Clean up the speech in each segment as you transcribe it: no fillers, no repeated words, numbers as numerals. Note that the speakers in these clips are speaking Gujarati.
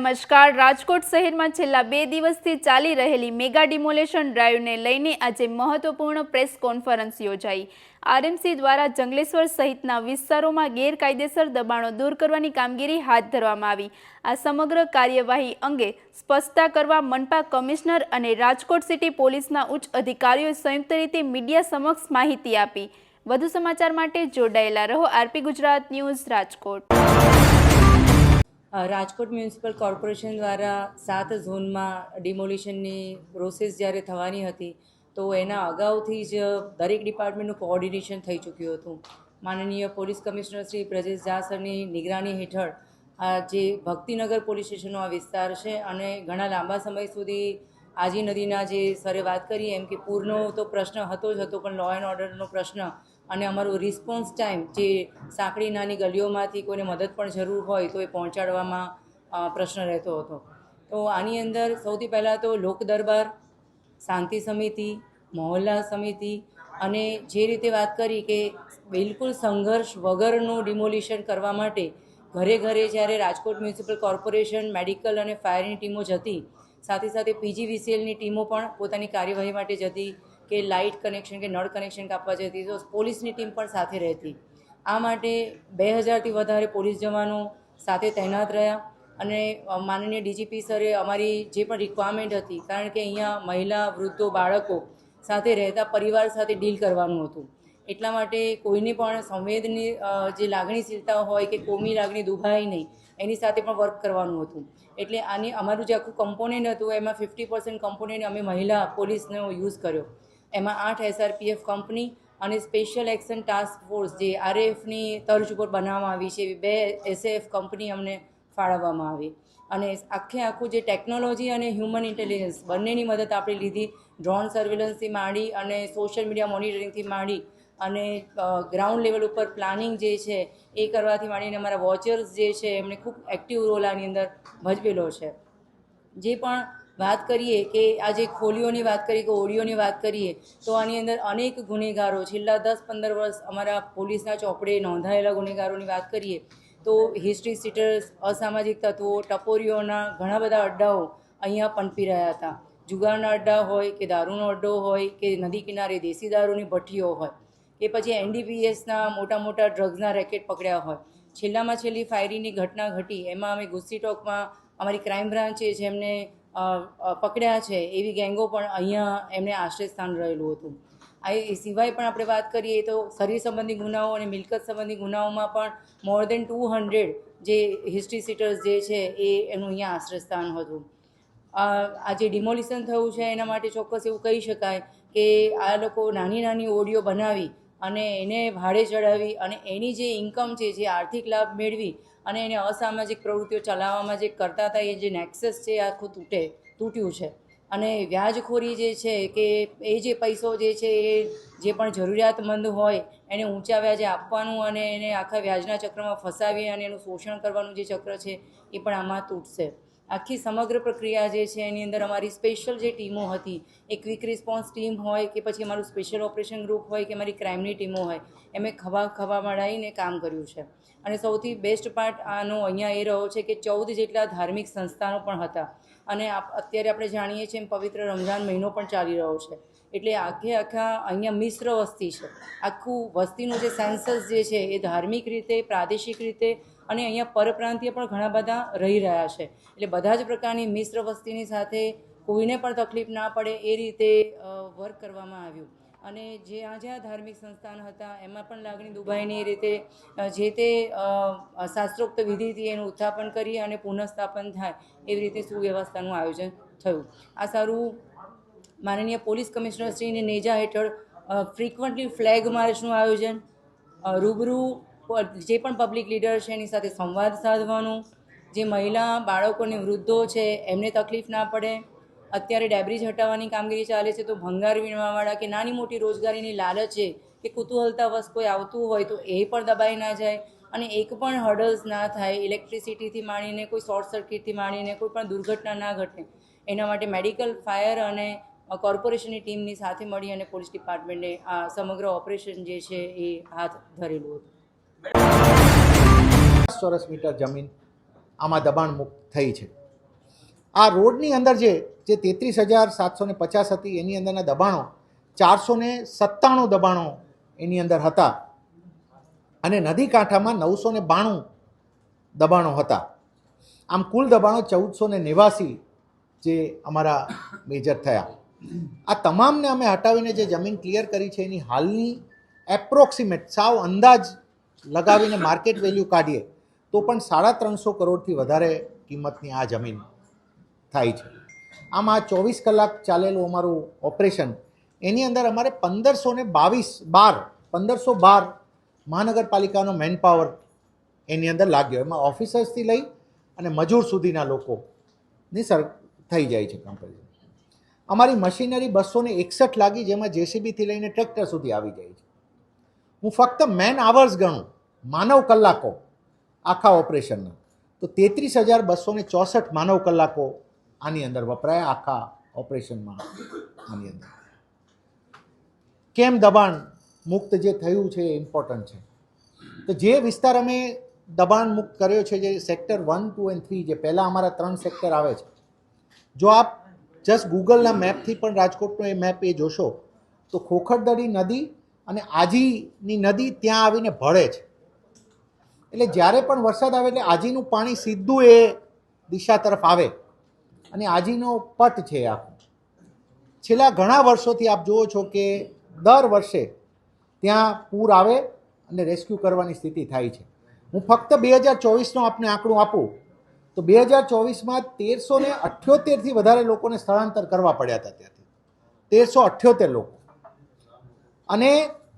નમસ્કાર। રાજકોટ શહેરમાં છેલ્લા 2 દિવસથી ચાલી રહેલી મેગા ડિમોલેશન ડ્રાઈવને લઈને આજે મહત્વપૂર્ણ પ્રેસ કોન્ફરન્સ યોજાઈ। આરએમસી દ્વારા જંગલેશ્વર સહિતના વિસ્તારોમાં ગેરકાયદેસર દબાણો દૂર કરવાની કામગીરી હાથ ધરવામાં આવી। આ સમગ્ર કાર્યવાહી અંગે સ્પષ્ટતા કરવા મનપા કમિશનર અને રાજકોટ સિટી પોલીસના ઉચ્ચ અધિકારીઓએ સંયુક્ત રીતે મીડિયા સમક્ષ માહિતી આપી। વધુ સમાચાર માટે જોડાયેલા રહો RP Gujarat news Rajkot. Rajkot municipal corporation દ્વારા 7 ઝોનમાં ડિમોલિશનની પ્રોસેસ જ્યારે થવાની હતી તો એના અગાઉથી જ દરેક ડિપાર્ટમેન્ટનું કોઓર્ડિનેશન થઈ ચૂક્યું હતું। માનનીય પોલીસ કમિશનર શ્રી બ્રજેશ ઝા સરની નિગરાની હેઠળ આ જે ભક્તિનગર પોલીસ સ્ટેશનનો આ વિસ્તાર છે અને ઘણા લાંબા સમય સુધી આજી નદીના જે સરે વાત કરી એમ કે પૂરનો તો પ્રશ્ન હતો જ હતો, પણ લો એન્ડ ઓર્ડરનો પ્રશ્ન અને અમારું રિસ્પોન્સ ટાઈમ જે સાંકડી નાની ગલીઓમાંથી કોઈને મદદ પણ જરૂર હોય તો એ પહોંચાડવામાં પ્રશ્ન રહેતો હતો। તો આની અંદર સૌથી પહેલાં તો લોક દરબાર, શાંતિ સમિતિ, મહોલ્લા સમિતિ અને જે રીતે વાત કરી કે બિલકુલ સંઘર્ષ વગરનું ડિમોલિશન કરવા માટે ઘરે ઘરે જ્યારે રાજકોટ મ્યુનિસિપલ કોર્પોરેશન, મેડિકલ અને ફાયરની ટીમો જતી, સાથે સાથે પીજીવીસીએલની ટીમો પણ પોતાની કાર્યવાહી માટે જતી કે લાઇટ કનેક્શન કે નળ કનેક્શન કાપવા જતી, તો પોલીસની ટીમ પણ સાથે રહેતી। આ માટે 2000થી વધારે પોલીસ જવાનો સાથે તૈનાત રહ્યા અને માનનીય ડીજીપી સરે અમારી જે પણ રિક્વાયરમેન્ટ હતી, કારણ કે અહીંયા મહિલા, વૃદ્ધો, બાળકો સાથે રહેતા પરિવાર સાથે ડીલ કરવાનું હતું, એટલા માટે કોઈને પણ સંવેદની જે લાગણીશીલતા હોય કે કોમી લાગણી દુભાય નહીં એની સાથે પણ વર્ક કરવાનું હતું। એટલે આની અમારું જે આખું કમ્પોનેન્ટ હતું એમાં 50% કમ્પોનેન્ટ અમે મહિલા પોલીસનો યુઝ કર્યો। એમાં 8 SRPF કંપની અને સ્પેશિયલ એક્શન ટાસ્ક ફોર્સ જે આરએફની તર્જ ઉપર બનાવવામાં આવી છે, 2 એસએએફ કંપની અમને ફાળવવામાં આવી અને આખું જે ટેકનોલોજી અને હ્યુમન ઇન્ટેલિજન્સ બંનેની મદદ આપણે લીધી। ડ્રોન સર્વેલન્સથી માંડી અને સોશિયલ મીડિયા મોનિટરિંગથી માંડી અને ગ્રાઉન્ડ લેવલ ઉપર પ્લાનિંગ જે છે એ કરવાથી માંડીને અમારા વોચર્સ જે છે એમણે ખૂબ એક્ટિવ રોલ આની અંદર ભજવેલો છે। જે પણ વાત કરીએ કે આજે ખોલીઓની વાત કરીએ કે ઓડિયોની વાત કરીએ તો આની અંદર અનેક ગુનેગારો છેલ્લા 10-15 વર્ષ અમારા પોલીસના ચોપડે નોંધાયેલા ગુનેગારોની વાત કરીએ તો હિસ્ટ્રી સીટર્સ, અસામાજિક તત્વો, ટપોરીઓના ઘણા બધા અડ્ડાઓ અહીંયા પનપી રહ્યા હતા। જુગારના અડ્ડા હોય કે દારૂનો અડ્ડો હોય કે નદી કિનારે દેશી દારૂની ભઠ્ઠીઓ હોય કે પછી એનડીપીએસના મોટા મોટા ડ્રગ્સના રેકેટ પકડ્યા હોય। છેલ્લામાં છેલ્લી ફાયરીની ઘટના ઘટી એમાં અમે ગુસ્સી ટોકમાં અમારી ક્રાઇમ બ્રાન્ચે જેમને પકડ્યા છે એવી ગેંગો પણ અહીંયા એમને આશ્રય સ્થાન રહેલું હતું। એ સિવાય પણ આપણે વાત કરીએ તો શરીર સંબંધી ગુનાઓ અને મિલકત સંબંધી ગુનાઓમાં પણ મોર દેન 200 જે હિસ્ટ્રી સીટર્સ જે છે એનું અહીંયા આશ્રયસ્થાન હતું। આ જે ડિમોલિશન થયું છે એના માટે ચોક્કસ એવું કહી શકાય કે આ લોકો નાની નાની ઓડિયો બનાવી અને એને ભાડે ચડાવી અને એની જે ઇન્કમ છે, જે આર્થિક લાભ મેળવી અને એને અસામાજિક પ્રવૃત્તિઓ ચલાવવામાં જે કરતા હતા એ જે નેક્સસ છે આખું તૂટ્યું છે। અને વ્યાજખોરી જે છે કે એ જે પૈસો જે છે એ જે પણ જરૂરિયાતમંદ હોય એને ઊંચા વ્યાજે આપવાનું અને એને આખા વ્યાજના ચક્રમાં ફસાવી અને એનું શોષણ કરવાનું જે ચક્ર છે એ પણ આમાં તૂટશે। આખી સમગ્ર પ્રક્રિયા જે છે એની અંદર અમારી સ્પેશિયલ જે ટીમો હતી, એ ક્વિક રિસ્પોન્સ ટીમ હોય કે પછી અમારું સ્પેશિયલ ઓપરેશન ગ્રુપ હોય કે અમારી ક્રાઇમની ટીમો હોય, એમે ખભા મળાવીને કામ કર્યું છે। અને સૌથી બેસ્ટ પાર્ટ આનો અહીંયા એ રહ્યો છે કે 14 જેટલા ધાર્મિક સંસ્થાનો પણ હતા અને અત્યારે આપણે જાણીએ છીએ પવિત્ર રમઝાન મહિનો પણ ચાલી રહ્યો છે, એટલે આખા અહીંયા મિશ્ર વસ્તી છે। આખું વસ્તીનું જે સેન્સસ જે છે એ ધાર્મિક રીતે, પ્રાદેશિક રીતે અને અહીંયા પરપ્રાંતીય પણ ઘણા બધા રહી રહ્યા છે, એટલે બધા જ પ્રકારની મિશ્ર વસ્તીની સાથે કોઈને પણ તકલીફ ના પડે એ રીતે વર્ક કરવામાં આવ્યું। અને જ્યાં ધાર્મિક સંસ્થાન હતા એમાં પણ લાગણી દુભાઈની એ રીતે જે તે શાસ્ત્રોક્ત વિધિથી એનું ઉત્થાપન કરી અને પુનઃસ્થાપન થાય એવી રીતે સુવ્યવસ્થાનું આયોજન થયું। આ સારું માનનીય પોલીસ કમિશનરશ્રીની નેજા હેઠળ ફ્રિકવન્ટલી ફ્લેગ માર્ચનું આયોજન, રૂબરૂ જે પણ પબ્લિક લીડર છે એની સાથે સંવાદ સાધવાનું, જે મહિલા, બાળકો અને વૃદ્ધો છે એમને તકલીફ ના પડે। અત્યારે ડેબ્રીજ હટાવવાની કામગીરી ચાલે છે તો ભંગાર વીણવાવાળા કે નાની મોટી રોજગારીની લાલચે કે કુતૂહલતાવશ કોઈ આવતું હોય તો એ પણ દબાઈ ના જાય અને એક પણ હર્ડલ્સ ના થાય, ઇલેક્ટ્રિસિટીથી માંડીને કોઈ શોર્ટ સર્કિટથી માંડીને કોઈ પણ દુર્ઘટના ના ઘટે એના માટે મેડિકલ, ફાયર અને કોર્પોરેશનની ટીમની સાથે મળી અને પોલીસ ડિપાર્ટમેન્ટે આ સમગ્ર ઓપરેશન જે છે એ હાથ ધરેલું હતું। ચોરસ મીટર જમીન આમાં દબાણ મુક્ત થઈ છે। આ રોડની અંદર જે 33,750 હતી એની અંદરના દબાણો 497 દબાણો એની અંદર હતા અને નદી કાંઠામાં 992 દબાણો હતા. આમ કુલ દબાણો 1489 જે અમારા મેજર થયા. આ તમામને અમે હટાવીને જે જમીન ક્લિયર કરી છે એની હાલની એપ્રોક્સિમેટ સાવ અંદાજ લગાવીને માર્કેટ વેલ્યુ કાઢીએ તો પણ 350 કરોડથી વધારે કિંમતની આ જમીન થાય છે. આમ આ 24 કલાક ચાલેલું અમારું ઓપરેશન એની અંદર અમારે 1512 મહાનગરપાલિકાનો મેન પાવર એની અંદર લાગ્યો. એમાં ઓફિસર્સથી લઈ અને મજૂર સુધીના લોકોની થઈ જાય છે કમ્પેરિઝન. અમારી મશીનરી 261 લાગી, જેમાં જેસીબીથી લઈને ટ્રેક્ટર સુધી આવી જાય છે. હું ફક્ત મેન આવર્સ ગણું, માનવ કલાકો આખા ઓપરેશનના, તો 33,264 માનવ કલાકો આની અંદર વપરાયા આખા ઓપરેશનમાં. આની અંદર કેમ દબાણ મુક્ત જે થયું છે એ ઇમ્પોર્ટન્ટ છે. તો જે વિસ્તાર અમે દબાણ મુક્ત કર્યો છે, જે સેક્ટર 1, 2 અને 3, જે પહેલાં અમારા 3 સેક્ટર આવે છે, જો આપ જસ્ટ ગૂગલના મેપથી પણ રાજકોટનો એ મેપ એ જોશો તો ખોખરદરી નદી અને આજીની નદી ત્યાં આવીને ભળે છે. એટલે જ્યારે પણ વરસાદ આવે એટલે આજીનું પાણી સીધું એ દિશા તરફ આવે અને આજીનો પટ છે આખો. છેલ્લા ઘણા વર્ષોથી આપ જુઓ છો કે દર વર્ષે ત્યાં પૂર આવે અને રેસ્ક્યુ કરવાની સ્થિતિ થાય છે. હું ફક્ત 2024નો આપને આંકડું આપું તો 2024માં 1378થી વધારે લોકોને સ્થળાંતર કરવા પડ્યા હતા ત્યાંથી. 1378 લોકો અને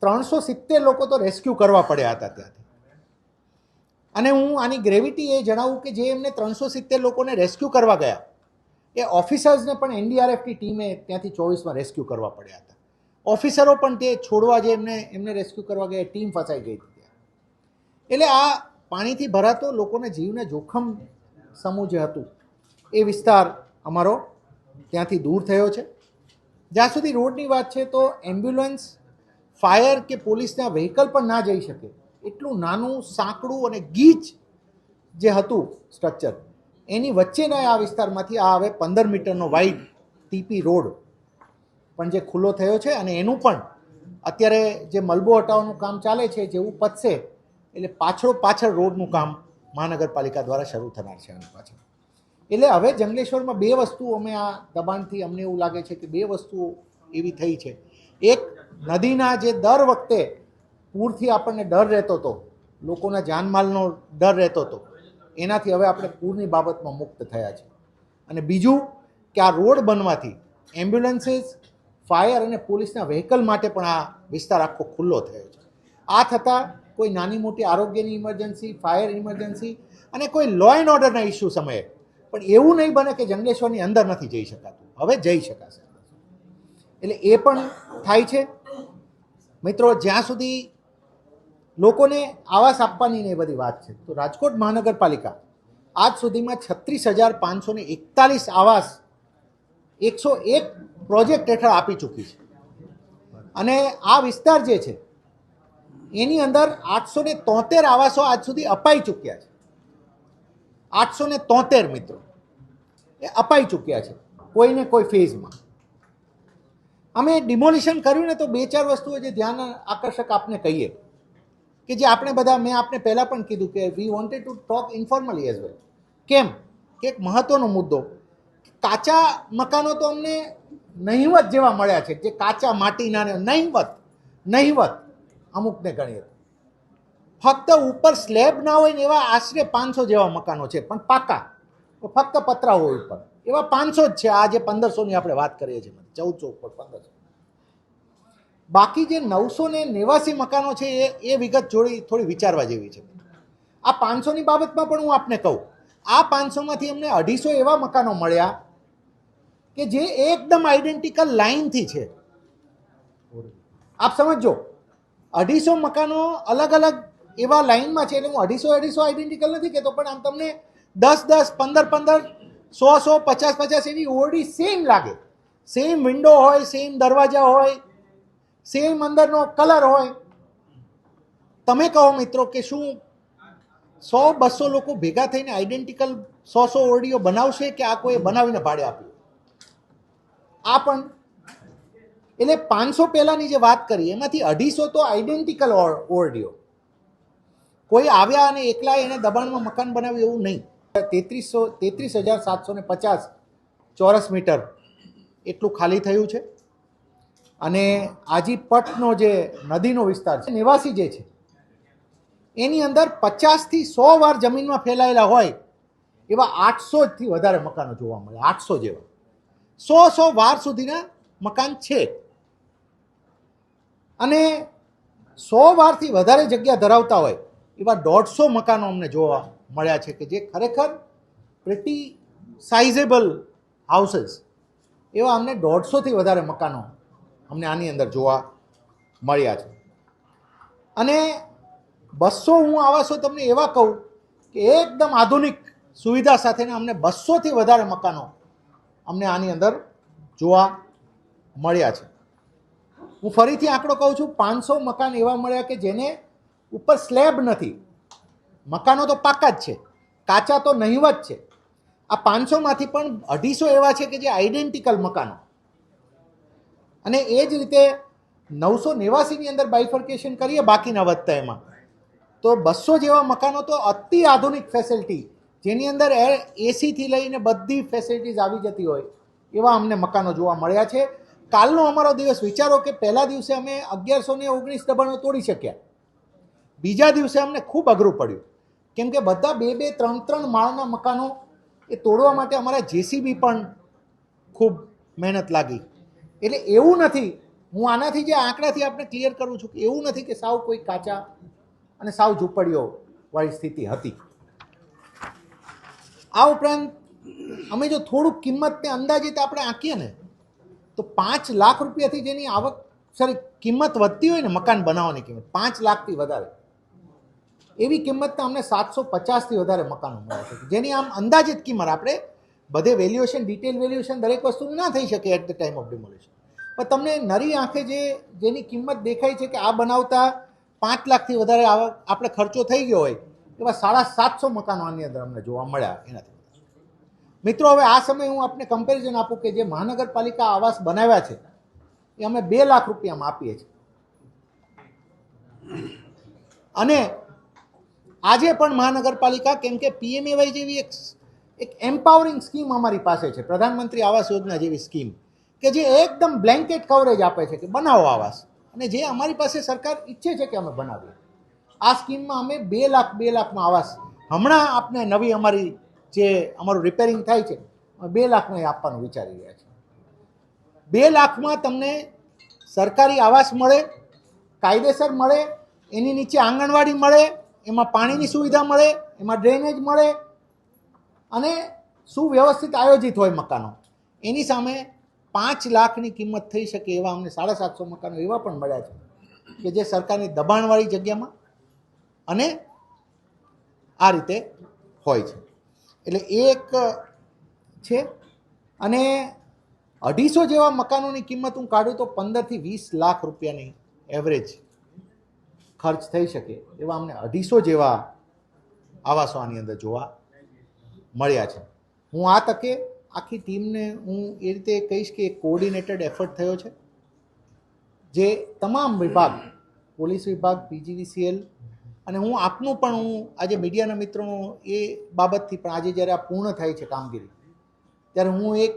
370 લોકો તો રેસ્ક્યુ કરવા પડ્યા હતા ત્યાંથી. અને હું આની ગ્રેવિટી એ જણાવું કે જે એમને 370 લોકોને રેસ્ક્યુ કરવા ગયા એ ઓફિસર્સને પણ એનડીઆરએફની ટીમે ત્યાંથી 24માં રેસ્ક્યુ કરવા પડ્યા હતા. ઓફિસરો પણ તે છોડવા જે એમને રેસ્ક્યુ કરવા ગયા ટીમ ફસાઈ ગઈ હતી. એટલે આ પાણીથી ભરાતો લોકોના જીવને જોખમ સમૂહ જે હતું એ વિસ્તાર અમારો ત્યાંથી દૂર થયો છે. જ્યાં સુધી રોડની વાત છે તો એમ્બ્યુલન્સ, ફાયર કે પોલીસના વ્હીકલ પણ ના જઈ શકે એટલું નાનું સાંકડું અને ગીચ જે હતું સ્ટ્રક્ચર, એની વચ્ચેના આ વિસ્તારમાંથી આ હવે 15 મીટરનો વાઇડ ટીપી રોડ પણ જે ખુલ્લો થયો છે. અને એનું પણ અત્યારે જે મલબો હટાવવાનું કામ ચાલે છે, જેવું પતશે એટલે પાછળ રોડનું કામ મહાનગરપાલિકા દ્વારા શરૂ થનાર છે આની પાછળ. એટલે હવે જંગલેશ્વરમાં 2 વસ્તુઓ અમે આ દબાણથી અમને એવું લાગે છે કે 2 વસ્તુઓ એવી થઈ છે. એક, નદીના જે દર વખતે પૂરથી આપણને ડર રહેતો હતો, લોકોના જાનમાલનો ડર રહેતો હતો, એનાથી હવે આપણે પૂરની બાબતમાં મુક્ત થયા છે. અને બીજું કે આ રોડ બનવાથી એમ્બ્યુલન્સીસ, ફાયર અને પોલીસના વ્હીકલ માટે પણ આ વિસ્તાર આખો ખુલ્લો થયો છે. આ થતાં કોઈ નાની મોટી આરોગ્યની ઇમરજન્સી, ફાયર ઇમરજન્સી અને કોઈ લો એન્ડ ઓર્ડરના ઇસ્યુ સમયે પણ એવું નહીં બને કે જંગલેશ્વરની અંદર નથી જઈ શકાતું, હવે જઈ શકાશે. એટલે એ પણ થાય છે. મિત્રો, જ્યાં સુધી લોકોને આવાસ આપવાની ને એ બધી વાત છે તો રાજકોટ મહાનગરપાલિકા આજ સુધીમાં 36,541 આવાસ 101 પ્રોજેક્ટ હેઠળ આપી ચૂકી છે. અને આ વિસ્તાર જે છે એની અંદર 873 આવાસો આજ સુધી અપાઈ ચૂક્યા છે. 873 મિત્રો એ અપાઈ ચૂક્યા છે કોઈને કોઈ ફેઝમાં. અમે ડિમોલિશન કર્યું ને તો 2-4 વસ્તુઓ જે ધ્યાન આકર્ષક આપને કહીએ કે જે આપણે બધા, મેં આપને પહેલાં પણ કીધું કે we wanted to talk informally as well. કેમ કે એક મહત્ત્વનો મુદ્દો, કાચા મકાનો તો અમને નહિવત જેવા મળ્યા છે, જે કાચા માટીના નહિવત અમુકને ગણીએ ફક્ત ઉપર સ્લેબ ના હોય ને એવા આશરે 500 જેવા મકાનો છે, પણ પાકા ફક્ત પતરા હોય ઉપર એવા 500 જ છે. આ જે 1500ની આપણે વાત કરીએ છીએ, 1400 ઉપર 1500. બાકી જે 989 મકાનો છે એ વિગત થોડી વિચારવા જેવી છે. આ 500ની બાબતમાં પણ હું આપને કહું, આ 500માંથી અમને 250 એવા મકાનો મળ્યા કે જે એકદમ આઈડેન્ટિકલ લાઇનથી છે. આપ સમજો, 250 મકાનો અલગ અલગ એવા લાઇનમાં છે. એટલે હું 250 આઈડેન્ટિકલ નથી કહેતો, પણ આમ તમને 10-10, 15-15, 100-100, 50-50 એવી ઓરડી સેમ લાગે. સેમ વિન્ડો હોય, સેમ દરવાજા હોય, સેમ અંદરનો કલર હોય. તમે કહો મિત્રો કે શું 100-200 લોકો ભેગા થઈને આઈડેન્ટિકલ 100 ઓરડીઓ બનાવશે કે આ કોઈ બનાવીને ભાડે આપ્યું? આ પણ એટલે 500 પહેલાંની જે વાત કરી એમાંથી 250 તો આઈડેન્ટિકલ ઓરડીઓ. કોઈ આવ્યા અને એકલા એને દબાણમાં મકાન બનાવ્યું એવું નહીં. 33,750 ચોરસ મીટર એટલું ખાલી થયું છે. અને આજી પટનો જે નદીનો વિસ્તાર છે, નિવાસી જે છે એની અંદર 50થી 100 વાર જમીનમાં ફેલાયેલા હોય એવા 800થી વધારે મકાનો જોવા મળે. 800 જેવા 100 વાર સુધીના મકાન છે. અને 100 વારથી વધારે જગ્યા ધરાવતા હોય એવા 150 મકાનો અમને જોવા મળ્યા છે કે જે ખરેખર પ્રિટી સાઇઝેબલ હાઉસીસ, એવા અમને 150થી વધારે મકાનો અમને આની અંદર જોવા મળ્યા છે. અને 200 હું આવાસો તમને એવા કહું કે એકદમ આધુનિક સુવિધા સાથેના અમને 200થી વધારે મકાનો અમને આની અંદર જોવા મળ્યા છે. હું ફરીથી આંકડો કહું છું, 500 મકાન એવા મળ્યા કે જેને ઉપર સ્લેબ નથી. મકાનો તો પાકા જ છે, કાચા તો નહીવત છે. આ 500માંથી પણ 250 એવા છે કે જે આઈડેન્ટિકલ મકાનો. અને એ જ રીતે 989ની અંદર બાયફર્કેશન કરીએ બાકીના વધતા એમાં, તો 200 જેવા મકાનો તો અતિ આધુનિક ફેસિલિટી, જેની અંદર એસીથી લઈને બધી ફેસિલિટીઝ આવી જતી હોય એવા અમને મકાનો જોવા મળ્યા છે. કાલનો અમારો દિવસ વિચારો કે પહેલા દિવસે અમે 1119 દબાણો તોડી શક્યા. બીજા દિવસે અમને ખૂબ અઘરું પડ્યું, કેમ કે બધા 2-2, 3-3 માળના મકાનો એ તોડવા માટે અમારા જેસીબી પણ ખૂબ મહેનત લાગી. એટલે એવું નથી, હું આનાથી જે આંકડાથી આપણે ક્લિયર કરું છું કે એવું નથી કે સાવ કોઈ કાચા અને સાવ ઝૂંપડીઓ વાળી સ્થિતિ હતી. આ ઉપરાંત અમે જો થોડુંક કિંમતને અંદાજિત આપણે આંકીએ ને તો 5 લાખ રૂપિયાથી જેની આવક કિંમત વધતી હોય ને મકાન બનાવવાની કિંમત 5 લાખથી વધારે, એવી કિંમતના અમને 750થી વધારે મકાનો મળ્યા છે. જેની આમ અંદાજિત કિંમત, આપણે બધે વેલ્યુએશન, ડિટેલ વેલ્યુએશન દરેક વસ્તુનું ના થઈ શકે at the time of demolition, પણ તમને નરી આંખે જેની કિંમત દેખાય છે કે આ બનાવતા 5 લાખથી વધારે આપણે ખર્ચો થઈ ગયો હોય એવા 750 મકાનો આની અંદર અમને જોવા મળ્યા. એનાથી મિત્રો, હવે આ સમયે હું આપને કમ્પેરિઝન આપું કે જે મહાનગરપાલિકા આવાસ બનાવ્યા છે એ અમે 2 લાખ રૂપિયામાં આપીએ છીએ. અને આજે પણ મહાનગરપાલિકા, કેમ કે પીએમએવાય જેવી એક એમ્પાવરિંગ સ્કીમ અમારી પાસે છે, પ્રધાનમંત્રી આવાસ યોજના જેવી સ્કીમ કે જે એકદમ બ્લેન્કેટ કવરેજ આપે છે કે બનાવો આવાસ, અને જે અમારી પાસે સરકાર ઈચ્છે છે કે અમે બનાવીએ. આ સ્કીમમાં અમે 2 લાખમાં આવાસ હમણાં આપને નવી અમારી જે અમારું રિપેરિંગ થાય છે 2 લાખમાં એ આપવાનું વિચારી રહ્યા છે. 2 લાખમાં તમને સરકારી આવાસ મળે, કાયદેસર મળે, એની નીચે આંગણવાડી મળે, એમાં પાણીની સુવિધા મળે, એમાં ડ્રેનેજ મળે અને સુવ્યવસ્થિત આયોજિત હોય મકાનો. એની સામે 5 લાખની કિંમત થઈ શકે એવા અમને 750 મકાનો એવા પણ મળ્યા છે કે જે સરકારની દબાણવાળી જગ્યામાં અને આ રીતે હોય છે. એટલે એક છે. અને 250 જેવા મકાનોની કિંમત હું કાઢું તો 15થી 20 લાખ રૂપિયાની એવરેજ ખર્ચ થઈ શકે એવા અમને 250 જેવા આવાસો આની અંદર જોવા મળ્યા છે. હું આ તકે આખી ટીમને હું એ રીતે કહીશ કે કોઓર્ડિનેટેડ એફર્ટ થયો છે, જે તમામ વિભાગ, પોલીસ વિભાગ, પીજીવીસીએલ, અને હું આપનું પણ, હું આજે મીડિયાના મિત્રોનો એ બાબતથી પણ, આજે જ્યારે આ પૂર્ણ થાય છે કામગીરી, ત્યારે હું એક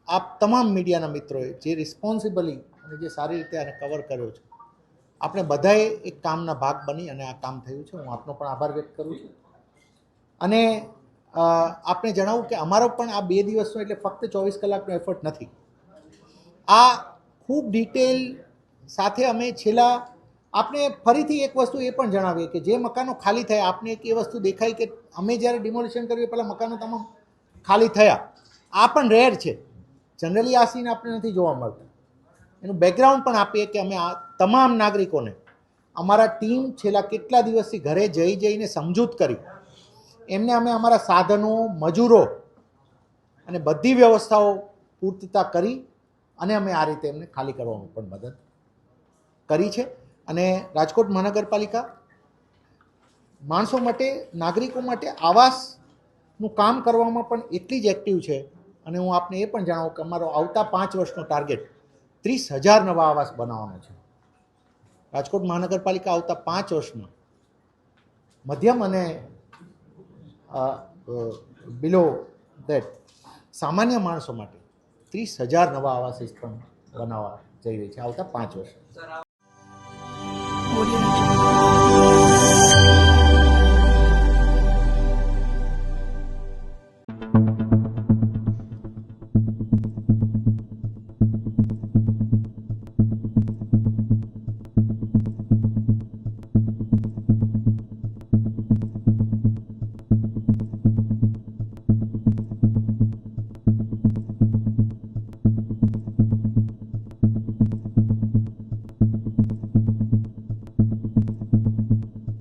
આપ તમામ મીડિયાના મિત્રોએ જે રિસ્પોન્સિબલી અને જે સારી રીતે આને કવર કર્યો છે, આપણે બધાએ એક કામના ભાગ બની અને આ કામ થયું છે. હું આપનો પણ આભાર વ્યક્ત કરું છું. અને આપણે જણાવું કે અમારો પણ આ 2 દિવસનો એટલે ફક્ત 24 કલાકનો એફર્ટ નથી. આ ખૂબ ડિટેલ સાથે અમે છેલ્લા, આપણે ફરીથી એક વસ્તુ એ પણ જણાવીએ કે જે મકાનો ખાલી થયા, આપને એક એ વસ્તુ દેખાય કે અમે જ્યારે ડિમોલિશન કર્યું પહેલાં મકાનો તમામ ખાલી થયા. આ પણ રેર છે, જનરલી આ સીન આપણે નથી જોવા મળતું. એનું બેકગ્રાઉન્ડ પણ આપીએ કે અમે આ તમામ નાગરિકોને, અમારા ટીમ છેલ્લા કેટલા દિવસથી ઘરે જઈને સમજૂત કરી, એમને અમે અમારા સાધનો, મજૂરો અને બધી વ્યવસ્થાઓ પૂર્તતા કરી અને અમે આ રીતે એમને ખાલી કરવાનું પણ મદદ કરી છે. અને રાજકોટ મહાનગરપાલિકા માણસો માટે, નાગરિકો માટે આવાસ નું કામ કરવામાં પણ એટલી જ એક્ટિવ છે. અને હું આપને એ પણ જણાવું કે અમારો આવતા 5 વર્ષનો ટાર્ગેટ 30,000 નવા આવાસ બનાવવાનો છે. રાજકોટ મહાનગરપાલિકા આવતા 5 વર્ષમાં મધ્યમ અને બિલો દેટ સામાન્ય માણસો માટે 30,000 નવા આવાસ પણ બનાવવા જઈ રહી છે આવતા 5 વર્ષ.